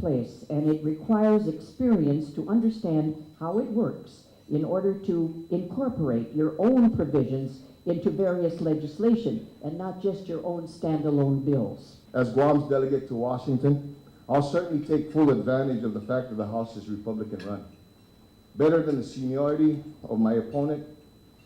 place, and it requires experience to understand how it works in order to incorporate your own provisions into various legislation and not just your own standalone bills. As Guam's delegate to Washington, I'll certainly take full advantage of the fact that the House is Republican run. Better than the seniority of my opponent,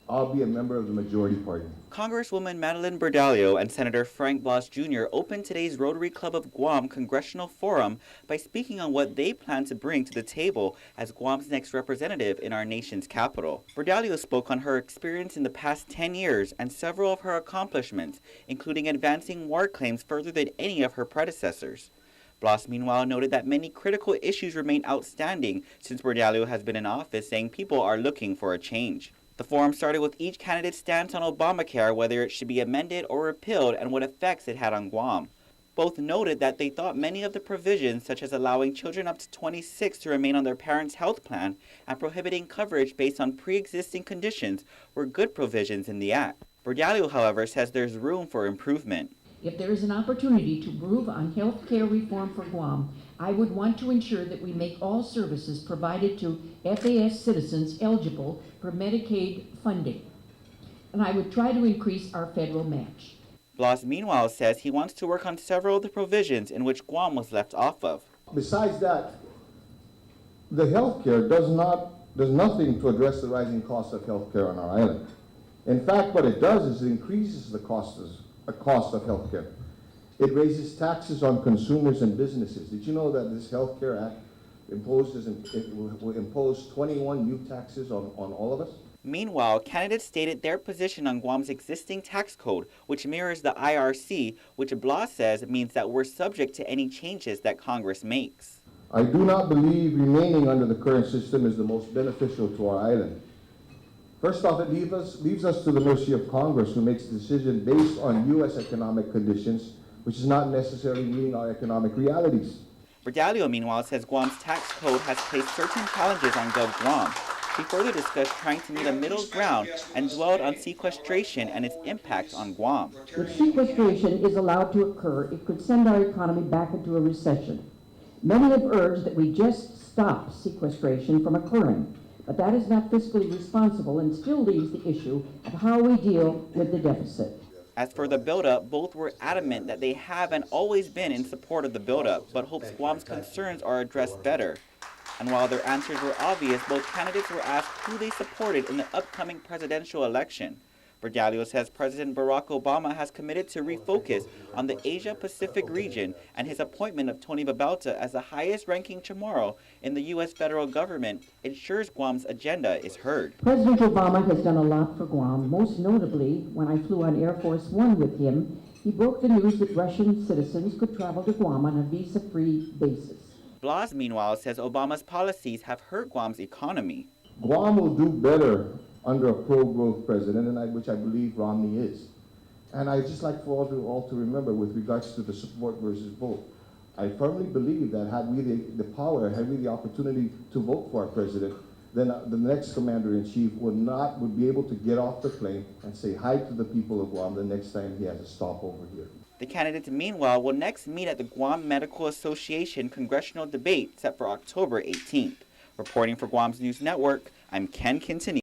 I'll be a member of the majority party. Congresswoman Madeleine Bordallo and Senator Frank Blas Jr. opened today's Rotary Club of Guam Congressional Forum by speaking on what they plan to bring to the table as Guam's next representative in our nation's capital. Bordallo spoke on her experience in the past 10 years and several of her accomplishments, including advancing war claims further than any of her predecessors. Blas, meanwhile, noted that many critical issues remain outstanding since Bordallo has been in office, saying people are looking for a change. The forum started with each candidate's stance on Obamacare, whether it should be amended or repealed, and what effects it had on Guam. Both noted that they thought many of the provisions, such as allowing children up to 26 to remain on their parents' health plan and prohibiting coverage based on pre-existing conditions, were good provisions in the act. Bordallo, however, says there's room for improvement. If there is an opportunity to move on health care reform for Guam, I would want to ensure that we make all services provided to FAS citizens eligible for Medicaid funding. And I would try to increase our federal match. Blas, meanwhile, says he wants to work on several of the provisions in which Guam was left off of. Besides that, the health care does nothing to address the rising cost of health care on our island. In fact, what it does is it increases the cost of health care. It raises taxes on consumers and businesses. Did you know that this Health Care Act will impose 21 new taxes on all of us? Meanwhile, candidates stated their position on Guam's existing tax code, which mirrors the IRC, which Blas says means that we're subject to any changes that Congress makes. I do not believe remaining under the current system is the most beneficial to our island. First off, it leaves us to the mercy of Congress, who makes a decision based on U.S. economic conditions, which is not necessarily meeting our economic realities. Bordallo, meanwhile, says Guam's tax code has placed certain challenges on Gov Guam. He further discussed trying to meet a middle ground and dwelled on sequestration and its impact on Guam. If sequestration is allowed to occur, it could send our economy back into a recession. Many have urged that we just stop sequestration from occurring, but that is not fiscally responsible and still leaves the issue of how we deal with the deficit. As for the buildup, both were adamant that they have and always been in support of the buildup, but hopes Guam's concerns are addressed better. And while their answers were obvious, both candidates were asked who they supported in the upcoming presidential election. Bordallo says President Barack Obama has committed to refocus on the Asia-Pacific region, and his appointment of Tony Babalta as the highest-ranking Chamorro in the U.S. federal government ensures Guam's agenda is heard. President Obama has done a lot for Guam. Most notably, when I flew on Air Force One with him, he broke the news that Russian citizens could travel to Guam on a visa-free basis. Blas, meanwhile, says Obama's policies have hurt Guam's economy. Guam will do better under a pro-growth president, which I believe Romney is. And I just like for all to remember with regards to the support versus vote. I firmly believe that had we the power, had we the opportunity to vote for our president, then the next commander-in-chief would be able to get off the plane and say hi to the people of Guam the next time he has a stopover here. The candidates, meanwhile, will next meet at the Guam Medical Association congressional debate set for October 18th. Reporting for Guam's News Network, I'm Ken Quintanilla.